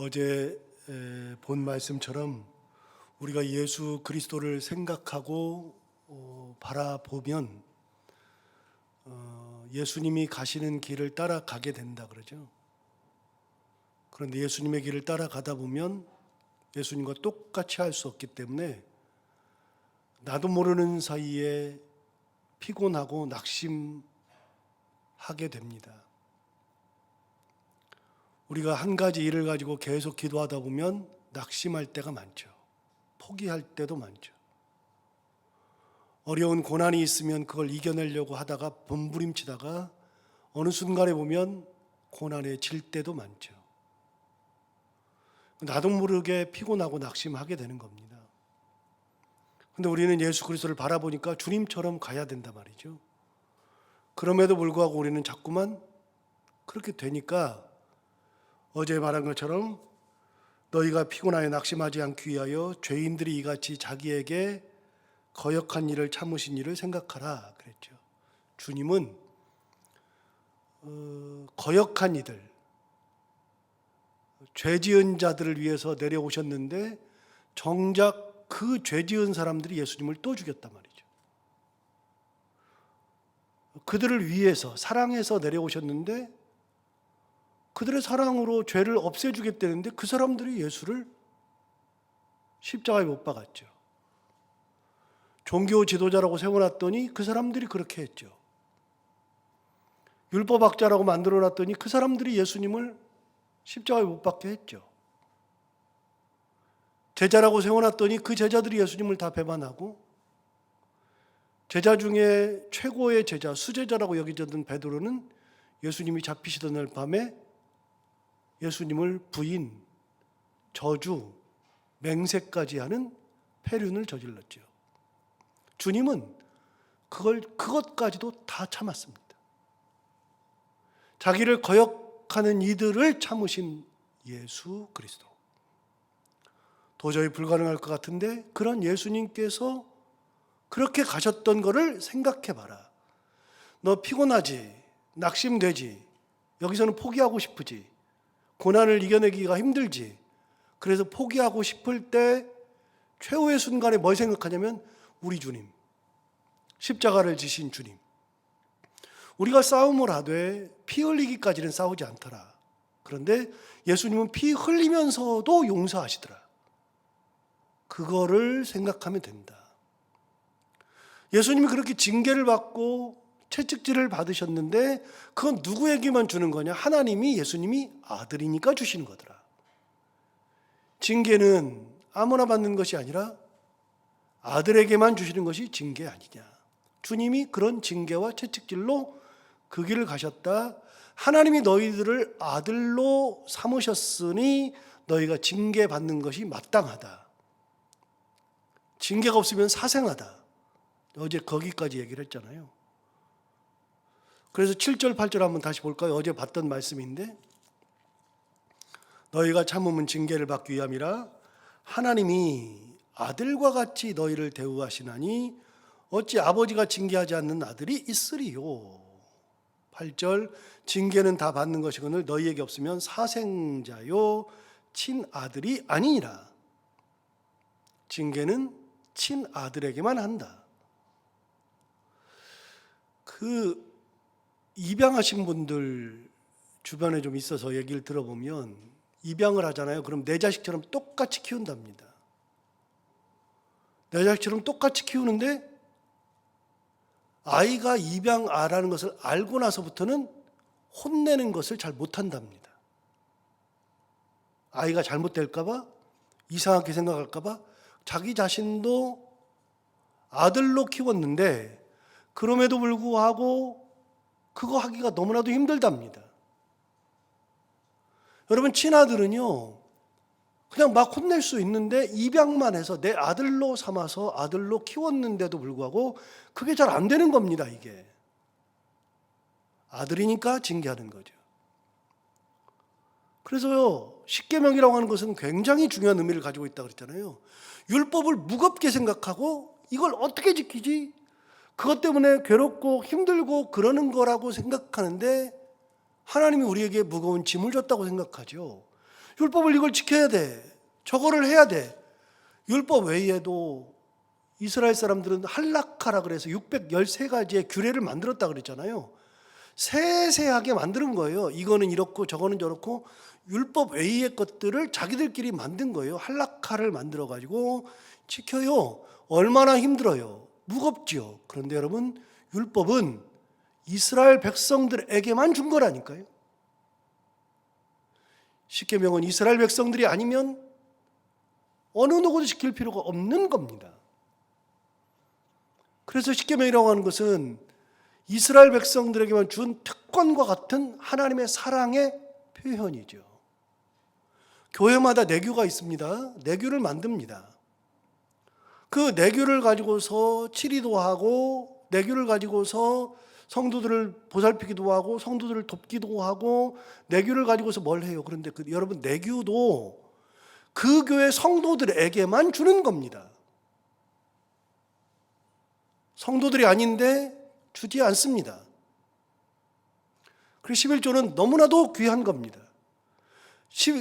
어제 본 말씀처럼 우리가 예수 그리스도를 생각하고 바라보면 예수님이 가시는 길을 따라가게 된다 그러죠. 그런데 예수님의 길을 따라가다 보면 예수님과 똑같이 할 수 없기 때문에 나도 모르는 사이에 피곤하고 낙심하게 됩니다. 우리가 한 가지 일을 가지고 계속 기도하다 보면 낙심할 때가 많죠. 포기할 때도 많죠. 어려운 고난이 있으면 그걸 이겨내려고 하다가 몸부림치다가 어느 순간에 보면 고난에 질 때도 많죠. 나도 모르게 피곤하고 낙심하게 되는 겁니다. 근데 우리는 예수 그리스도를 바라보니까 주님처럼 가야 된단 말이죠. 그럼에도 불구하고 우리는 자꾸만 그렇게 되니까 어제 말한 것처럼 너희가 피곤하여 낙심하지 않기 위하여 죄인들이 이같이 자기에게 거역한 일을 참으신 일을 생각하라 그랬죠. 주님은 거역한 이들, 죄 지은 자들을 위해서 내려오셨는데 정작 그 죄 지은 사람들이 예수님을 또 죽였단 말이죠. 그들을 위해서 사랑해서 내려오셨는데 그들의 사랑으로 죄를 없애주겠다는데 그 사람들이 예수를 십자가에 못 박았죠. 종교 지도자라고 세워놨더니 그 사람들이 그렇게 했죠. 율법학자라고 만들어놨더니 그 사람들이 예수님을 십자가에 못 박게 했죠. 제자라고 세워놨더니 그 제자들이 예수님을 다 배반하고 제자 중에 최고의 제자, 수제자라고 여겨졌던 베드로는 예수님이 잡히시던 날 밤에 예수님을 부인, 저주, 맹세까지 하는 폐륜을 저질렀죠. 주님은 그것까지도 다 참았습니다. 자기를 거역하는 이들을 참으신 예수 그리스도. 도저히 불가능할 것 같은데 그런 예수님께서 그렇게 가셨던 거를 생각해 봐라. 너 피곤하지, 낙심되지, 여기서는 포기하고 싶으지, 고난을 이겨내기가 힘들지. 그래서 포기하고 싶을 때 최후의 순간에 뭘 생각하냐면 우리 주님, 십자가를 지신 주님. 우리가 싸움을 하되 피 흘리기까지는 싸우지 않더라. 그런데 예수님은 피 흘리면서도 용서하시더라. 그거를 생각하면 된다. 예수님이 그렇게 징계를 받고 채찍질을 받으셨는데 그건 누구에게만 주는 거냐? 하나님이 예수님이 아들이니까 주시는 거더라. 징계는 아무나 받는 것이 아니라 아들에게만 주시는 것이 징계 아니냐. 주님이 그런 징계와 채찍질로 그 길을 가셨다. 하나님이 너희들을 아들로 삼으셨으니 너희가 징계받는 것이 마땅하다. 징계가 없으면 사생하다. 어제 거기까지 얘기를 했잖아요. 그래서 7절, 8절 한번 다시 볼까요? 어제 봤던 말씀인데 너희가 참으면 징계를 받기 위함이라 하나님이 아들과 같이 너희를 대우하시나니 어찌 아버지가 징계하지 않는 아들이 있으리요. 8절 징계는 다 받는 것이거늘 너희에게 없으면 사생자요 친아들이 아니니라. 징계는 친아들에게만 한다. 그 입양하신 분들 주변에 좀 있어서 얘기를 들어보면 입양을 하잖아요. 그럼 내 자식처럼 똑같이 키운답니다. 내 자식처럼 똑같이 키우는데 아이가 입양아라는 것을 알고 나서부터는 혼내는 것을 잘 못한답니다. 아이가 잘못될까 봐, 이상하게 생각할까 봐 자기 자신도 아들로 키웠는데 그럼에도 불구하고 그거 하기가 너무나도 힘들답니다. 여러분 친아들은요 그냥 막 혼낼 수 있는데 입양만 해서 내 아들로 삼아서 아들로 키웠는데도 불구하고 그게 잘 안 되는 겁니다. 이게 아들이니까 징계하는 거죠. 그래서요 십계명이라고 하는 것은 굉장히 중요한 의미를 가지고 있다고 그랬잖아요. 율법을 무겁게 생각하고 이걸 어떻게 지키지? 그것 때문에 괴롭고 힘들고 그러는 거라고 생각하는데 하나님이 우리에게 무거운 짐을 줬다고 생각하죠. 율법을 이걸 지켜야 돼. 저거를 해야 돼. 율법 외에도 이스라엘 사람들은 할라카라 그래서 613가지의 규례를 만들었다 그랬잖아요. 세세하게 만드는 거예요. 이거는 이렇고 저거는 저렇고 율법 외의 것들을 자기들끼리 만든 거예요. 할라카를 만들어 가지고 지켜요. 얼마나 힘들어요. 무겁지요. 그런데 여러분, 율법은 이스라엘 백성들에게만 준 거라니까요. 십계명은 이스라엘 백성들이 아니면 어느 누구도 지킬 필요가 없는 겁니다. 그래서 십계명이라고 하는 것은 이스라엘 백성들에게만 준 특권과 같은 하나님의 사랑의 표현이죠. 교회마다 내규가 있습니다. 내규를 만듭니다. 그 내규를 가지고서 치리도 하고, 내규를 가지고서 성도들을 보살피기도 하고, 성도들을 돕기도 하고, 내규를 가지고서 뭘 해요? 그런데 여러분, 내규도 그 교회 성도들에게만 주는 겁니다. 성도들이 아닌데 주지 않습니다. 그래서 11조는 너무나도 귀한 겁니다.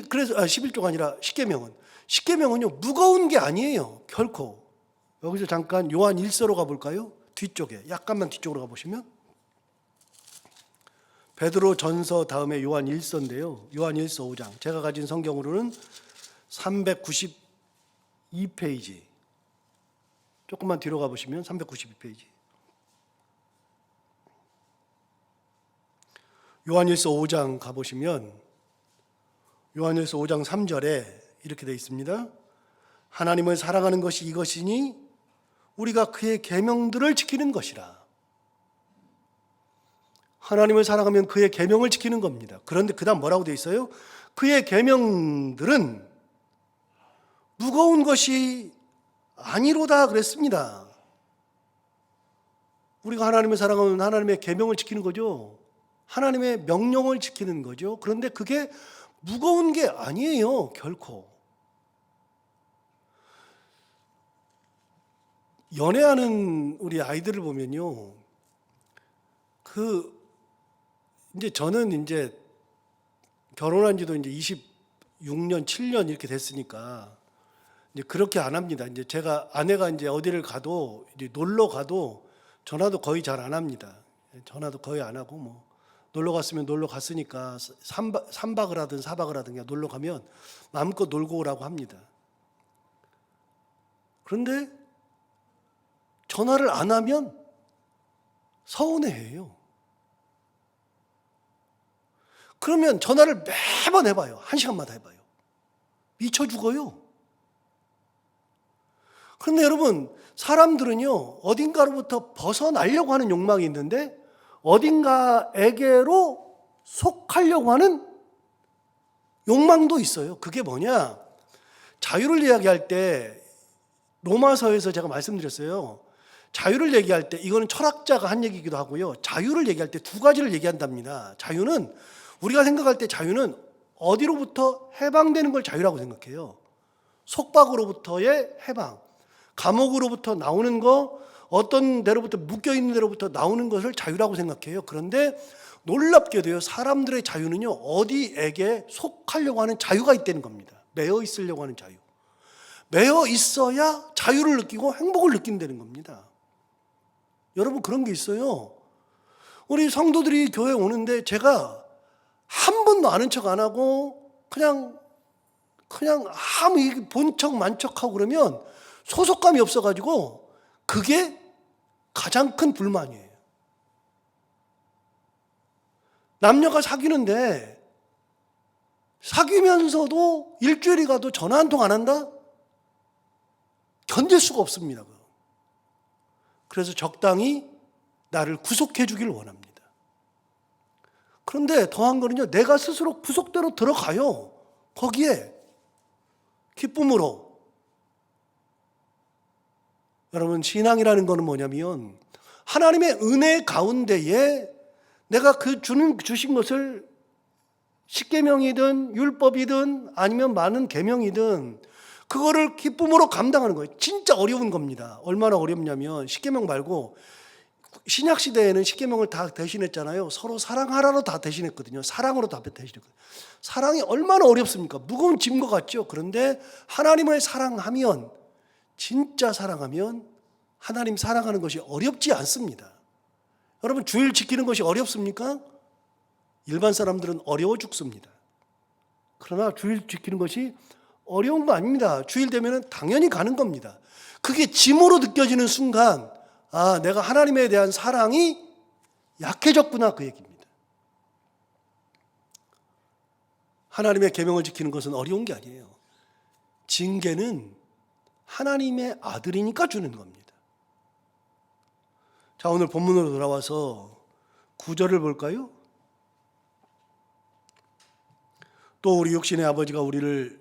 그래서 11조가 아니라 십계명은요 무거운 게 아니에요. 결코. 여기서 잠깐 요한 1서로 가볼까요? 뒤쪽에 약간만 뒤쪽으로 가보시면 베드로 전서 다음에 요한 1서인데요. 요한 1서 5장. 제가 가진 성경으로는 392페이지. 조금만 뒤로 가보시면 392페이지. 요한일서 5장 가보시면 요한일서 5장 3절에 이렇게 되어 있습니다. 하나님을 사랑하는 것이 이것이니 우리가 그의 계명들을 지키는 것이라. 하나님을 사랑하면 그의 계명을 지키는 겁니다. 그런데 그 다음 뭐라고 되어 있어요? 그의 계명들은 무거운 것이 아니로다 그랬습니다. 우리가 하나님을 사랑하면 하나님의 계명을 지키는 거죠. 하나님의 명령을 지키는 거죠. 그런데 그게 무거운 게 아니에요. 결코. 연애하는 우리 아이들을 보면요. 이제 저는 이제 결혼한 지도 이제 26년, 7년 이렇게 됐으니까 이제 그렇게 안 합니다. 이제 아내가 이제 어디를 가도 이제 놀러 가도 전화도 거의 잘 안 합니다. 전화도 거의 안 하고 뭐 놀러 갔으면 놀러 갔으니까 3박을 하든 4박을 하든 그냥 놀러 가면 마음껏 놀고 오라고 합니다. 그런데 전화를 안 하면 서운해해요. 그러면 전화를 매번 해봐요. 1시간마다 해봐요. 미쳐 죽어요. 그런데 여러분, 사람들은요 어딘가로부터 벗어나려고 하는 욕망이 있는데 어딘가에게로 속하려고 하는 욕망도 있어요. 그게 뭐냐? 자유를 이야기할 때 로마서에서 제가 말씀드렸어요. 자유를 얘기할 때 이거는 철학자가 한 얘기이기도 하고요. 자유를 얘기할 때 두 가지를 얘기한답니다. 자유는 우리가 생각할 때 자유는 어디로부터 해방되는 걸 자유라고 생각해요. 속박으로부터의 해방, 감옥으로부터 나오는 거, 어떤 데로부터 묶여있는 데로부터 나오는 것을 자유라고 생각해요. 그런데 놀랍게도요, 사람들의 자유는요 어디에게 속하려고 하는 자유가 있다는 겁니다. 매여 있으려고 하는 자유. 매여 있어야 자유를 느끼고 행복을 느낀다는 겁니다. 여러분, 그런 게 있어요. 우리 성도들이 교회에 오는데 제가 한 번도 아는 척 안 하고 그냥 아무 본척 만척하고 그러면 소속감이 없어가지고 그게 가장 큰 불만이에요. 남녀가 사귀는데 사귀면서도 일주일이 가도 전화 한 통 안 한다? 견딜 수가 없습니다. 그래서 적당히 나를 구속해 주기를 원합니다. 그런데 더한 거는요, 내가 스스로 구속대로 들어가요. 거기에 기쁨으로. 여러분, 신앙이라는 거는 뭐냐면 하나님의 은혜 가운데에 내가 주신 것을 십계명이든 율법이든 아니면 많은 계명이든 그거를 기쁨으로 감당하는 거예요. 진짜 어려운 겁니다. 얼마나 어렵냐면 십계명 말고 신약 시대에는 십계명을 다 대신했잖아요. 서로 사랑하라로 다 대신했거든요. 사랑으로 다 대신했거든요. 사랑이 얼마나 어렵습니까? 무거운 짐과 같죠. 그런데 하나님을 사랑하면, 진짜 사랑하면 하나님 사랑하는 것이 어렵지 않습니다. 여러분, 주일 지키는 것이 어렵습니까? 일반 사람들은 어려워 죽습니다. 그러나 주일 지키는 것이 어려운 거 아닙니다. 주일 되면 당연히 가는 겁니다. 그게 짐으로 느껴지는 순간, 아, 내가 하나님에 대한 사랑이 약해졌구나, 그 얘기입니다. 하나님의 계명을 지키는 것은 어려운 게 아니에요. 징계는 하나님의 아들이니까 주는 겁니다. 자, 오늘 본문으로 돌아와서 9절을 볼까요? 또 우리 육신의 아버지가 우리를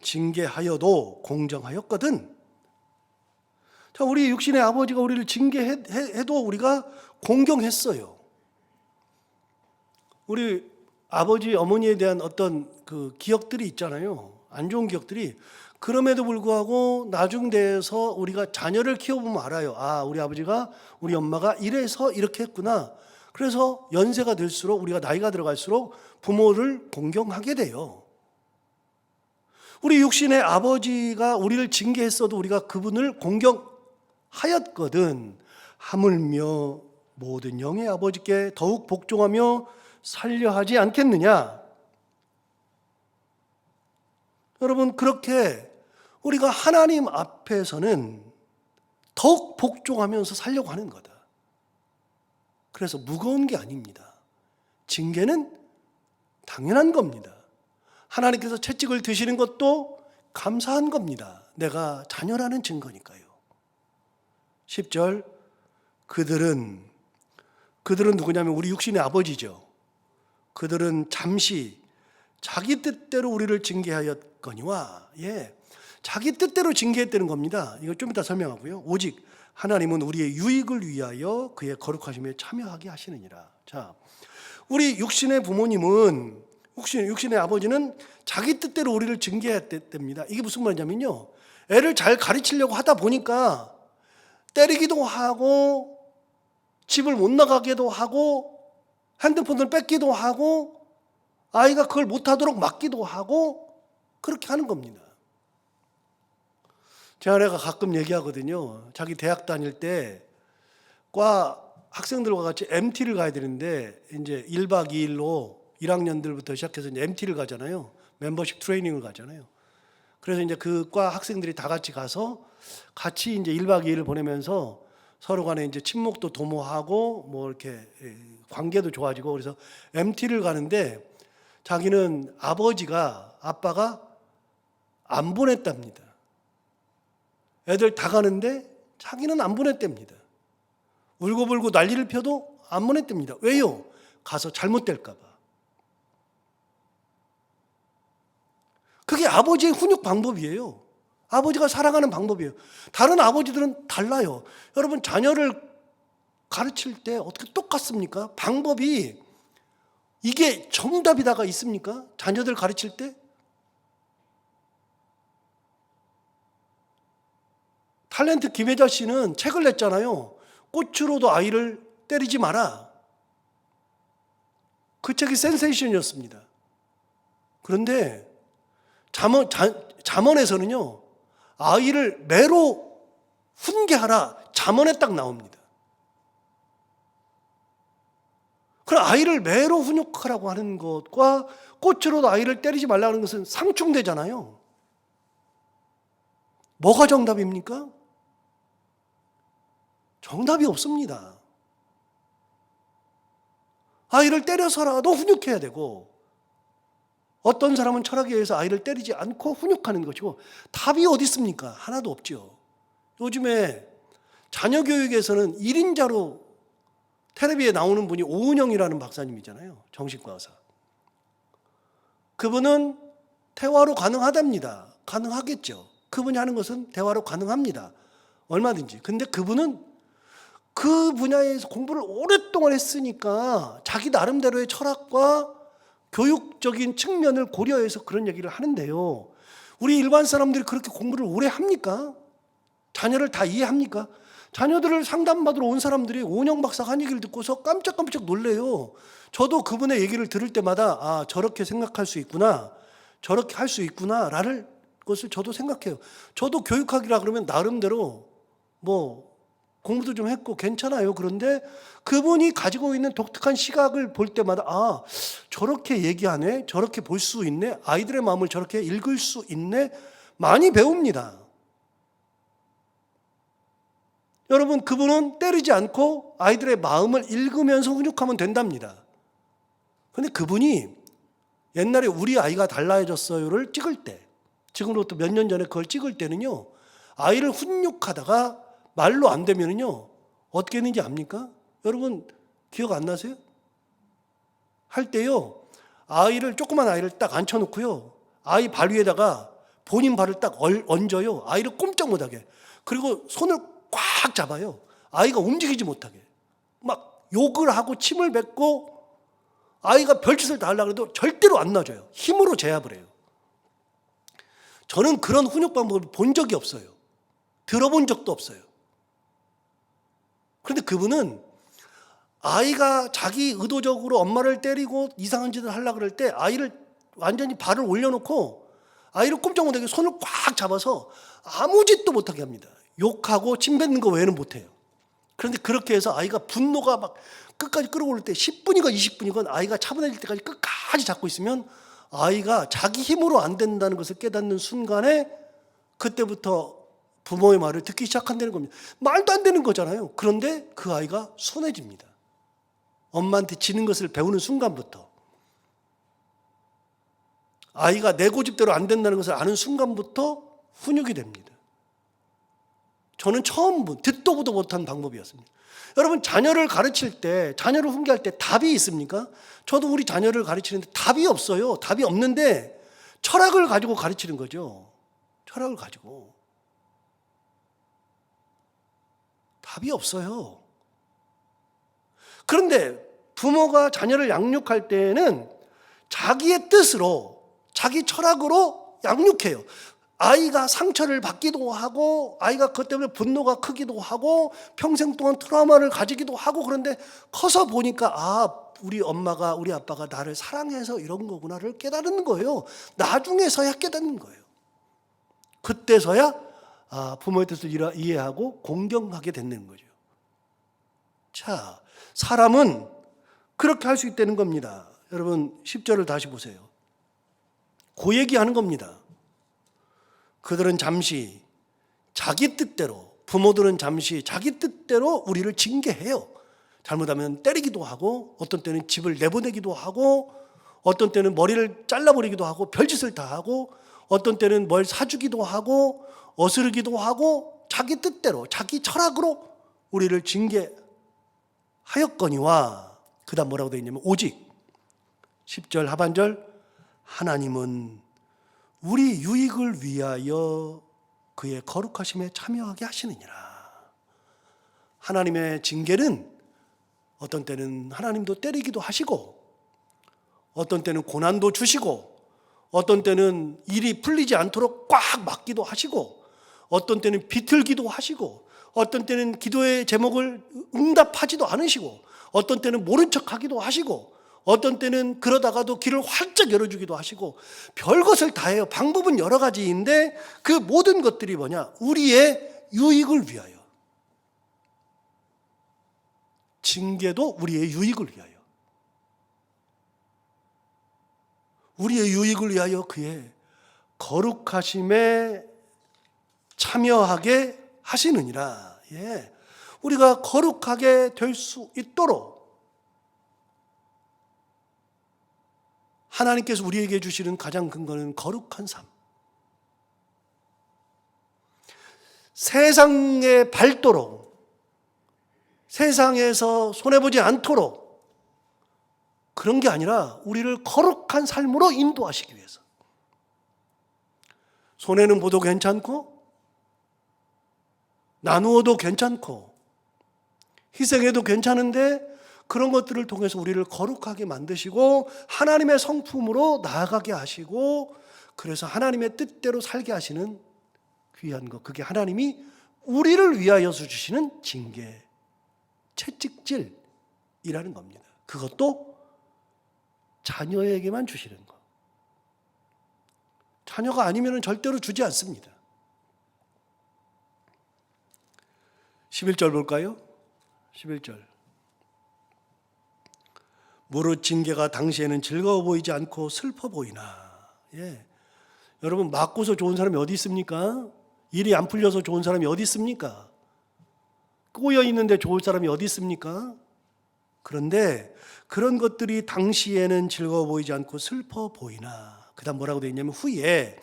징계하여도 공정하였거든. 자, 우리 육신의 아버지가 우리를 징계해도 우리가 공경했어요. 우리 아버지, 어머니에 대한 어떤 그 기억들이 있잖아요. 안 좋은 기억들이. 그럼에도 불구하고 나중 돼서 우리가 자녀를 키워보면 알아요. 아, 우리 아버지가, 우리 엄마가 이래서 이렇게 했구나. 그래서 연세가 들수록, 우리가 나이가 들어갈수록 부모를 공경하게 돼요. 우리 육신의 아버지가 우리를 징계했어도 우리가 그분을 공경하였거든. 하물며 모든 영의 아버지께 더욱 복종하며 살려 하지 않겠느냐. 여러분, 그렇게 우리가 하나님 앞에서는 더욱 복종하면서 살려고 하는 거다. 그래서 무거운 게 아닙니다. 징계는 당연한 겁니다. 하나님께서 채찍을 드시는 것도 감사한 겁니다. 내가 자녀라는 증거니까요. 10절, 그들은 누구냐면 우리 육신의 아버지죠. 그들은 잠시 자기 뜻대로 우리를 징계하였거니와, 자기 뜻대로 징계했다는 겁니다. 이거 좀 이따 설명하고요. 오직 하나님은 우리의 유익을 위하여 그의 거룩하심에 참여하게 하시느니라. 자, 우리 육신의 부모님은, 육신의 아버지는 자기 뜻대로 우리를 징계했답니다. 이게 무슨 말이냐면요, 애를 잘 가르치려고 하다 보니까 때리기도 하고 집을 못 나가게도 하고 핸드폰을 뺏기도 하고 아이가 그걸 못하도록 막기도 하고 그렇게 하는 겁니다. 제 아내가 가끔 얘기하거든요. 자기 대학 다닐 때 과 학생들과 같이 MT를 가야 되는데 이제 1박 2일로 1학년들부터 시작해서 이제 MT를 가잖아요. 멤버십 트레이닝을 가잖아요. 그래서 이제 그 과 학생들이 다 같이 가서 같이 이제 1박 2일을 보내면서 서로 간에 이제 친목도 도모하고 뭐 이렇게 관계도 좋아지고, 그래서 MT를 가는데 자기는 아빠가 안 보냈답니다. 애들 다 가는데 자기는 안 보냈답니다. 울고불고 난리를 펴도 안 보냈답니다. 왜요? 가서 잘못될까 봐. 그게 아버지의 훈육 방법이에요. 아버지가 사랑하는 방법이에요. 다른 아버지들은 달라요. 여러분, 자녀를 가르칠 때 어떻게 똑같습니까? 방법이 이게 정답이다가 있습니까? 자녀들 가르칠 때? 탤런트 김혜자 씨는 책을 냈잖아요. 꽃으로도 아이를 때리지 마라. 그 책이 센세이션이었습니다. 그런데 잠언에서는요, 아이를 매로 훈계하라. 잠언에 딱 나옵니다. 그럼 아이를 매로 훈육하라고 하는 것과 꽃으로도 아이를 때리지 말라는 것은 상충되잖아요. 뭐가 정답입니까? 정답이 없습니다. 아이를 때려서라도 훈육해야 되고, 어떤 사람은 철학에 의해서 아이를 때리지 않고 훈육하는 것이고, 답이 어디 있습니까? 하나도 없죠. 요즘에 자녀 교육에서는 1인자로 텔레비에 나오는 분이 오은영이라는 박사님이잖아요. 정신과 의사. 그분은 대화로 가능하답니다. 가능하겠죠. 그분이 하는 것은 대화로 가능합니다. 얼마든지. 근데 그분은 그 분야에서 공부를 오랫동안 했으니까 자기 나름대로의 철학과 교육적인 측면을 고려해서 그런 얘기를 하는데요. 우리 일반 사람들이 그렇게 공부를 오래 합니까? 자녀를 다 이해합니까? 자녀들을 상담받으러 온 사람들이 오은영 박사 한 얘기를 듣고서 깜짝깜짝 놀래요. 저도 그분의 얘기를 들을 때마다 아, 저렇게 생각할 수 있구나, 저렇게 할 수 있구나 라는 것을 저도 생각해요. 저도 교육학이라 그러면 나름대로 뭐 공부도 좀 했고 괜찮아요. 그런데 그분이 가지고 있는 독특한 시각을 볼 때마다 아, 저렇게 얘기하네, 저렇게 볼 수 있네, 아이들의 마음을 저렇게 읽을 수 있네, 많이 배웁니다. 여러분, 그분은 때리지 않고 아이들의 마음을 읽으면서 훈육하면 된답니다. 그런데 그분이 옛날에 우리 아이가 달라졌어요를 찍을 때, 지금으로부터 몇 년 전에 그걸 찍을 때는요, 아이를 훈육하다가 말로 안 되면은요, 어떻게 했는지 압니까? 여러분, 기억 안 나세요? 할 때요, 아이를, 조그만 아이를 딱 앉혀놓고요, 아이 발 위에다가 본인 발을 딱 얹어요. 아이를 꼼짝 못하게. 그리고 손을 꽉 잡아요. 아이가 움직이지 못하게. 막 욕을 하고 침을 뱉고 아이가 별짓을 다 하려고 해도 절대로 안 놔줘요. 힘으로 제압을 해요. 저는 그런 훈육 방법을 본 적이 없어요. 들어본 적도 없어요. 그런데 그분은 아이가 자기 의도적으로 엄마를 때리고 이상한 짓을 하려고 그럴 때 아이를 완전히 발을 올려놓고 아이를 꼼짝 못하게 손을 꽉 잡아서 아무 짓도 못하게 합니다. 욕하고 침 뱉는 거 외에는 못해요. 그런데 그렇게 해서 아이가 분노가 막 끝까지 끌어올릴 때 10분이건 20분이건 아이가 차분해질 때까지 끝까지 잡고 있으면 아이가 자기 힘으로 안 된다는 것을 깨닫는 순간에 그때부터 부모의 말을 듣기 시작한다는 겁니다. 말도 안 되는 거잖아요. 그런데 그 아이가 순해집니다. 엄마한테 지는 것을 배우는 순간부터. 아이가 내 고집대로 안 된다는 것을 아는 순간부터 훈육이 됩니다. 저는 처음 듣도 보도 못한 방법이었습니다. 여러분, 자녀를 가르칠 때, 자녀를 훈계할 때 답이 있습니까? 저도 우리 자녀를 가르치는데 답이 없어요. 답이 없는데 철학을 가지고 가르치는 거죠. 철학을 가지고. 답이 없어요. 그런데 부모가 자녀를 양육할 때는 자기의 뜻으로, 자기 철학으로 양육해요. 아이가 상처를 받기도 하고 아이가 그것 때문에 분노가 크기도 하고 평생 동안 트라우마를 가지기도 하고, 그런데 커서 보니까 아, 우리 엄마가 우리 아빠가 나를 사랑해서 이런 거구나를 깨달는 거예요. 나중에서야 깨닫는 거예요. 그때서야 아, 부모의 뜻을 이해하고 공경하게 되는 거죠. 자, 사람은 그렇게 할 수 있다는 겁니다. 여러분 10절을 다시 보세요. 그 얘기하는 겁니다. 그들은 잠시 자기 뜻대로, 부모들은 잠시 자기 뜻대로 우리를 징계해요. 잘못하면 때리기도 하고, 어떤 때는 집을 내보내기도 하고, 어떤 때는 머리를 잘라버리기도 하고, 별짓을 다 하고, 어떤 때는 뭘 사주기도 하고, 어스르기도 하고, 자기 뜻대로, 자기 철학으로 우리를 징계하였거니와, 그 다음 뭐라고 되어 있냐면 오직 10절 하반절, 하나님은 우리 유익을 위하여 그의 거룩하심에 참여하게 하시느니라. 하나님의 징계는 어떤 때는 하나님도 때리기도 하시고, 어떤 때는 고난도 주시고, 어떤 때는 일이 풀리지 않도록 꽉 막기도 하시고, 어떤 때는 비틀기도 하시고, 어떤 때는 기도의 제목을 응답하지도 않으시고, 어떤 때는 모른 척하기도 하시고, 어떤 때는 그러다가도 길을 활짝 열어주기도 하시고, 별것을 다 해요. 방법은 여러 가지인데 그 모든 것들이 뭐냐? 우리의 유익을 위하여. 징계도 우리의 유익을 위하여. 우리의 유익을 위하여 그의 거룩하심에 참여하게 하시느니라. 예. 우리가 거룩하게 될 수 있도록 하나님께서 우리에게 주시는 가장 근거는 거룩한 삶. 세상에 밟도록, 세상에서 손해보지 않도록 그런 게 아니라 우리를 거룩한 삶으로 인도하시기 위해서. 손해는 보도 괜찮고, 나누어도 괜찮고, 희생해도 괜찮은데 그런 것들을 통해서 우리를 거룩하게 만드시고 하나님의 성품으로 나아가게 하시고, 그래서 하나님의 뜻대로 살게 하시는 귀한 것, 그게 하나님이 우리를 위하여서 주시는 징계, 채찍질이라는 겁니다. 그것도 자녀에게만 주시는 거. 자녀가 아니면 절대로 주지 않습니다. 11절 볼까요? 11절. 무릇 징계가 당시에는 즐거워 보이지 않고 슬퍼 보이나. 예. 여러분, 맞고서 좋은 사람이 어디 있습니까? 일이 안 풀려서 좋은 사람이 어디 있습니까? 꼬여 있는데 좋을 사람이 어디 있습니까? 그런데 그런 것들이 당시에는 즐거워 보이지 않고 슬퍼 보이나. 그다음 뭐라고 되어 있냐면 후에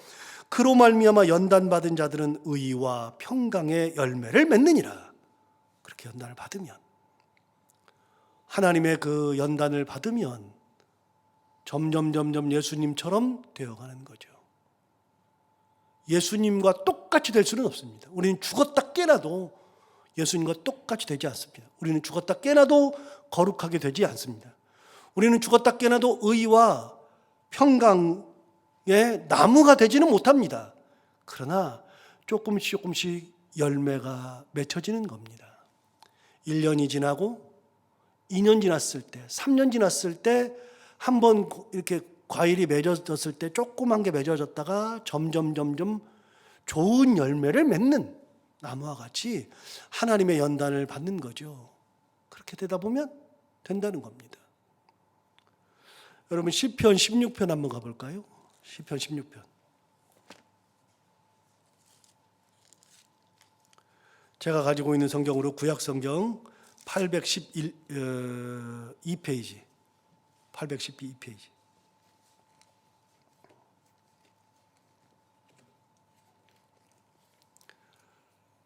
그로 말미암아 연단받은 자들은 의와 평강의 열매를 맺느니라. 그렇게 연단을 받으면, 하나님의 그 연단을 받으면 점점 예수님처럼 되어가는 거죠. 예수님과 똑같이 될 수는 없습니다. 우리는 죽었다 깨나도 예수님과 똑같이 되지 않습니다. 우리는 죽었다 깨나도 거룩하게 되지 않습니다. 우리는 죽었다 깨나도 의와 평강의 나무가 되지는 못합니다. 그러나 조금씩 열매가 맺혀지는 겁니다. 1년이 지나고 2년 지났을 때, 3년 지났을 때, 한번 이렇게 과일이 맺어졌을 때 조그만 게 맺어졌다가 점점 좋은 열매를 맺는 나무와 같이 하나님의 연단을 받는 거죠. 그렇게 되다 보면 된다는 겁니다. 여러분, 시편 16편 한번 가볼까요? 시편 16편. 제가 가지고 있는 성경으로 구약성경 812페이지 812페이지.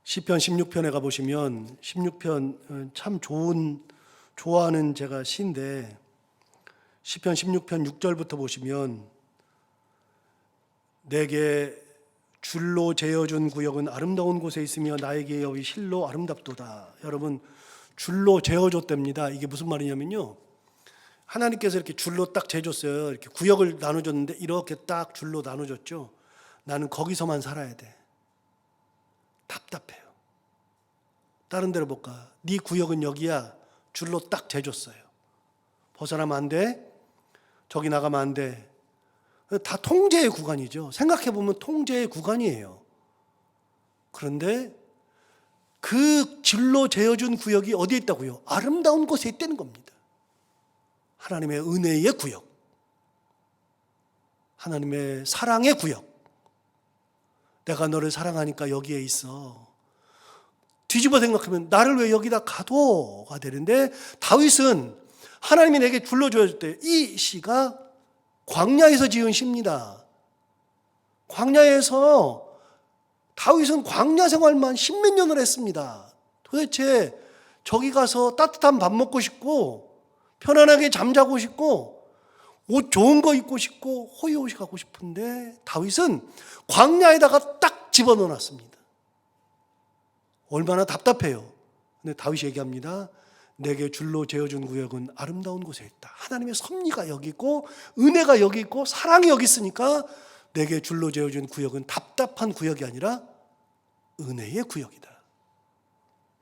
시편 16편에 가보시면 16편 참 좋아하는 제가 시인데 시편 16편 6절부터 보시면 내게 줄로 재어준 구역은 아름다운 곳에 있으며 나에게 여기 실로 아름답도다. 여러분, 줄로 재어줬답니다. 이게 무슨 말이냐면요, 하나님께서 이렇게 줄로 딱 재줬어요. 이렇게 구역을 나눠줬는데 이렇게 딱 줄로 나눠줬죠. 나는 거기서만 살아야 돼. 답답해요. 다른 데로 못 가. 네 구역은 여기야. 줄로 딱 재줬어요. 벗어나면 안 돼. 저기 나가면 안 돼. 다 통제의 구간이죠. 생각해보면 통제의 구간이에요. 그런데 그 줄로 재어준 구역이 어디에 있다고요? 아름다운 곳에 있다는 겁니다. 하나님의 은혜의 구역, 하나님의 사랑의 구역. 내가 너를 사랑하니까 여기에 있어. 뒤집어 생각하면 나를 왜 여기다 가둬가 되는데, 다윗은 하나님이 내게 줄로 주어줬대요. 이 시가 광야에서 지은 시입니다. 광야에서 다윗은 광야 생활만 10몇 년을 했습니다. 도대체 저기 가서 따뜻한 밥 먹고 싶고 편안하게 잠자고 싶고 옷 좋은 거 입고 싶고 호의호식 하고 싶은데 다윗은 광야에다가 딱 집어넣어놨습니다. 얼마나 답답해요. 근데 다윗이 얘기합니다. 내게 줄로 재어준 구역은 아름다운 곳에 있다. 하나님의 섭리가 여기 있고 은혜가 여기 있고 사랑이 여기 있으니까 내게 줄로 재어준 구역은 답답한 구역이 아니라 은혜의 구역이다.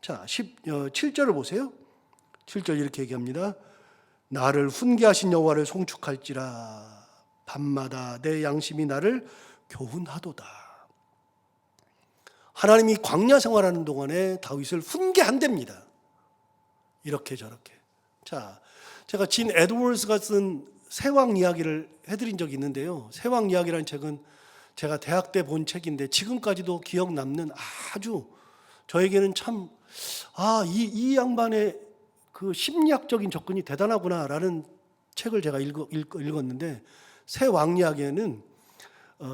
자, 7절을 보세요. 7절 이렇게 얘기합니다. 나를 훈계하신 여호와를 송축할지라 밤마다 내 양심이 나를 교훈하도다. 하나님이 광야 생활하는 동안에 다윗을 훈계한답니다. 이렇게 저렇게. 자, 제가 진 에드워즈가 쓴 세왕 이야기를 해드린 적이 있는데요. 세왕 이야기라는 책은 제가 대학 때 본 책인데 지금까지도 기억 남는 아주 저에게는 참 이 양반의 그 심리학적인 접근이 대단하구나라는 책을 제가 읽었는데, 새 왕 이야기에는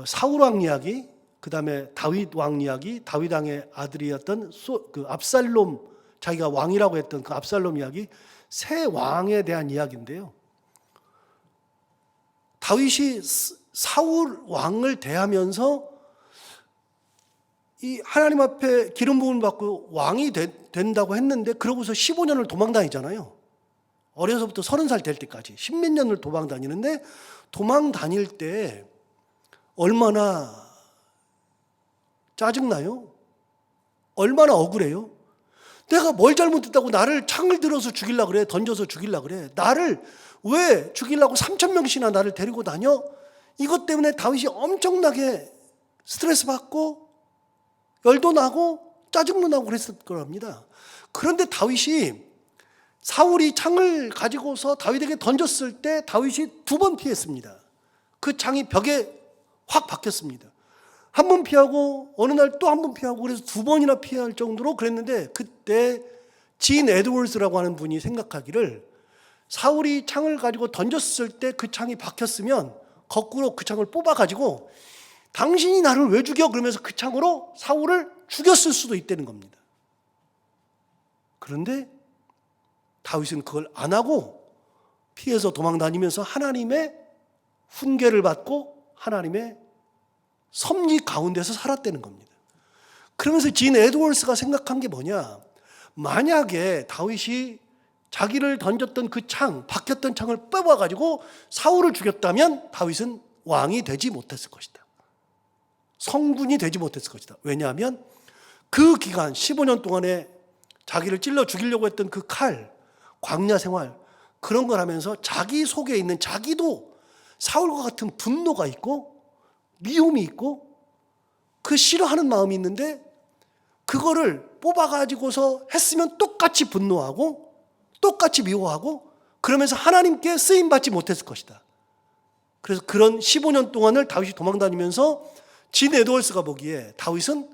사울 왕 이야기, 그 다음에 다윗 왕 이야기, 다윗 왕의 아들이었던 그 압살롬, 자기가 왕이라고 했던 그 압살롬 이야기, 새 왕에 대한 이야기인데요. 다윗이 사울 왕을 대하면서 이 하나님 앞에 기름 부음을 받고 왕이 된다고 했는데 그러고서 15년을 도망다니잖아요. 어려서부터 30살 될 때까지 10몇 년을 도망다니는데, 도망다닐 때 얼마나 짜증나요? 얼마나 억울해요? 내가 뭘 잘못했다고 나를 창을 들어서 죽이려고 그래? 던져서 죽이려고 그래? 나를 왜 죽이려고 3,000명씩이나 나를 데리고 다녀? 이것 때문에 다윗이 엄청나게 스트레스 받고 열도 나고 짜증도 나고 그랬을 거랍니다. 그런데 다윗이 사울이 창을 가지고서 다윗에게 던졌을 때 다윗이 2번 피했습니다. 그 창이 벽에 확 박혔습니다. 한 번 피하고 어느 날 또 한 번 피하고 그래서 2번이나 피할 정도로 그랬는데 그때 진 에드워즈라고 하는 분이 생각하기를 사울이 창을 가지고 던졌을 때 그 창이 박혔으면 거꾸로 그 창을 뽑아가지고 당신이 나를 왜 죽여? 그러면서 그 창으로 사울을 죽였을 수도 있다는 겁니다. 그런데 다윗은 그걸 안 하고 피해서 도망다니면서 하나님의 훈계를 받고 하나님의 섭리 가운데서 살았다는 겁니다. 그러면서 진 에드워스가 생각한 게 뭐냐? 만약에 다윗이 자기를 던졌던 그 창, 박혔던 창을 뽑아가지고 사울을 죽였다면 다윗은 왕이 되지 못했을 것이다. 성군이 되지 못했을 것이다. 왜냐하면 그 기간 15년 동안에 자기를 찔러 죽이려고 했던 그 칼, 광야 생활 그런 걸 하면서 자기 속에 있는 자기도 사울과 같은 분노가 있고 미움이 있고 그 싫어하는 마음이 있는데 그거를 뽑아가지고서 했으면 똑같이 분노하고 똑같이 미워하고 그러면서 하나님께 쓰임받지 못했을 것이다. 그래서 그런 15년 동안을 다윗이 도망다니면서 진 에드워스가 보기에 다윗은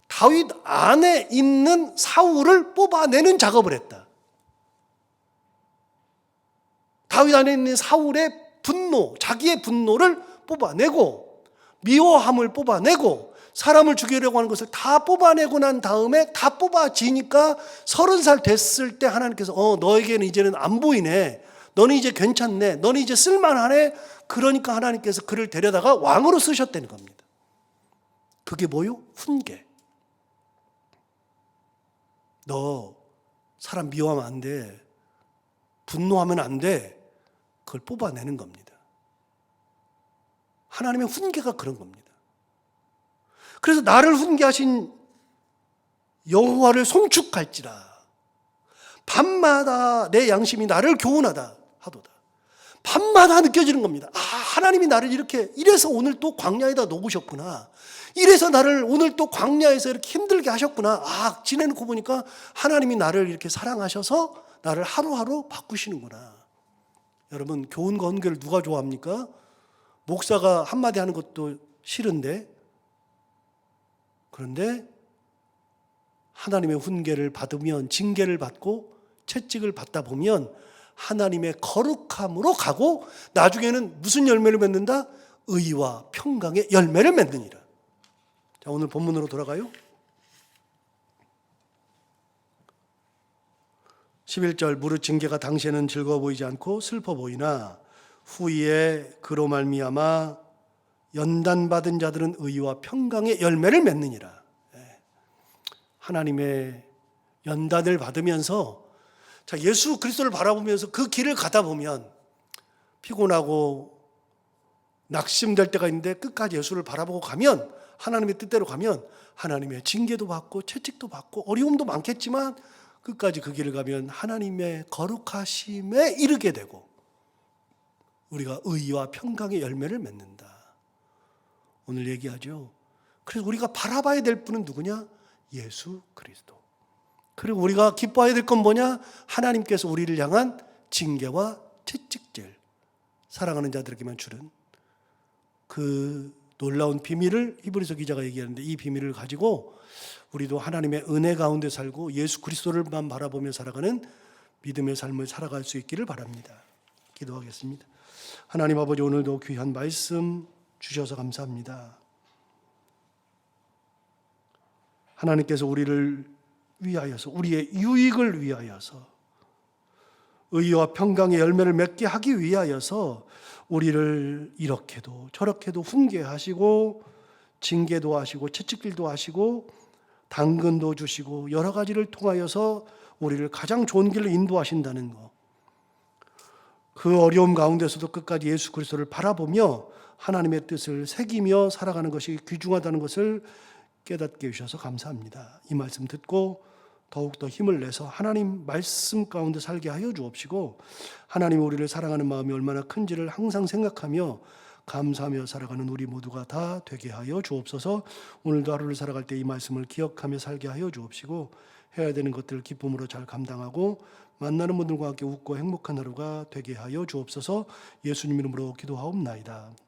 다윗 안에 있는 사울을 뽑아내는 작업을 했다. 다윗 안에 있는 사울의 분노, 자기의 분노를 뽑아내고 미워함을 뽑아내고 사람을 죽이려고 하는 것을 다 뽑아내고 난 다음에 다 뽑아지니까 30살 됐을 때 하나님께서 너에게는 이제는 안 보이네. 너는 이제 괜찮네. 너는 이제 쓸만하네. 그러니까 하나님께서 그를 데려다가 왕으로 쓰셨다는 겁니다. 그게 뭐요? 훈계. 너 사람 미워하면 안 돼. 분노하면 안 돼. 그걸 뽑아내는 겁니다. 하나님의 훈계가 그런 겁니다. 그래서 나를 훈계하신 여호와를 송축할지라 밤마다 내 양심이 나를 교훈하다 하도다. 밤마다 느껴지는 겁니다. 하나님이 나를 이렇게 이래서 오늘 또 광야에다 놓으셨구나. 이래서 나를 오늘 또 광야에서 이렇게 힘들게 하셨구나. 지내놓고 보니까 하나님이 나를 이렇게 사랑하셔서 나를 하루하루 바꾸시는구나. 여러분, 교훈과 훈계를 누가 좋아합니까? 목사가 한마디 하는 것도 싫은데, 그런데 하나님의 훈계를 받으면, 징계를 받고 채찍을 받다 보면 하나님의 거룩함으로 가고 나중에는 무슨 열매를 맺는다? 의와 평강의 열매를 맺느니라. 자, 오늘 본문으로 돌아가요. 11절 무릇 징계가 당시에는 즐거워 보이지 않고 슬퍼 보이나 후에 그로 말미암아 연단받은 자들은 의와 평강의 열매를 맺느니라. 하나님의 연단을 받으면서 자, 예수 그리스도를 바라보면서 그 길을 가다 보면 피곤하고 낙심될 때가 있는데 끝까지 예수를 바라보고 가면 하나님의 뜻대로 가면 하나님의 징계도 받고 채찍도 받고 어려움도 많겠지만 끝까지 그 길을 가면 하나님의 거룩하심에 이르게 되고 우리가 의와 평강의 열매를 맺는다. 오늘 얘기하죠. 그래서 우리가 바라봐야 될 분은 누구냐? 예수 그리스도. 그리고 우리가 기뻐해야 될 건 뭐냐? 하나님께서 우리를 향한 징계와 채찍질, 사랑하는 자들에게만 주는 그 놀라운 비밀을 히브리서 기자가 얘기하는데 이 비밀을 가지고 우리도 하나님의 은혜 가운데 살고 예수 그리스도를만 바라보며 살아가는 믿음의 삶을 살아갈 수 있기를 바랍니다. 기도하겠습니다. 하나님 아버지, 오늘도 귀한 말씀 주셔서 감사합니다. 하나님께서 우리를 위하여서, 우리의 유익을 위하여서, 의와 평강의 열매를 맺게 하기 위하여서 우리를 이렇게도 저렇게도 훈계하시고 징계도 하시고 채찍질도 하시고 당근도 주시고 여러 가지를 통하여서 우리를 가장 좋은 길로 인도하신다는 것. 그 어려움 가운데서도 끝까지 예수 그리스도를 바라보며 하나님의 뜻을 새기며 살아가는 것이 귀중하다는 것을 깨닫게 해주셔서 감사합니다. 이 말씀 듣고 더욱더 힘을 내서 하나님 말씀 가운데 살게 하여 주옵시고, 하나님 우리를 사랑하는 마음이 얼마나 큰지를 항상 생각하며 감사하며 살아가는 우리 모두가 다 되게 하여 주옵소서. 오늘도 하루를 살아갈 때 이 말씀을 기억하며 살게 하여 주옵시고, 해야 되는 것들을 기쁨으로 잘 감당하고 만나는 분들과 함께 웃고 행복한 하루가 되게 하여 주옵소서. 예수님 이름으로 기도하옵나이다.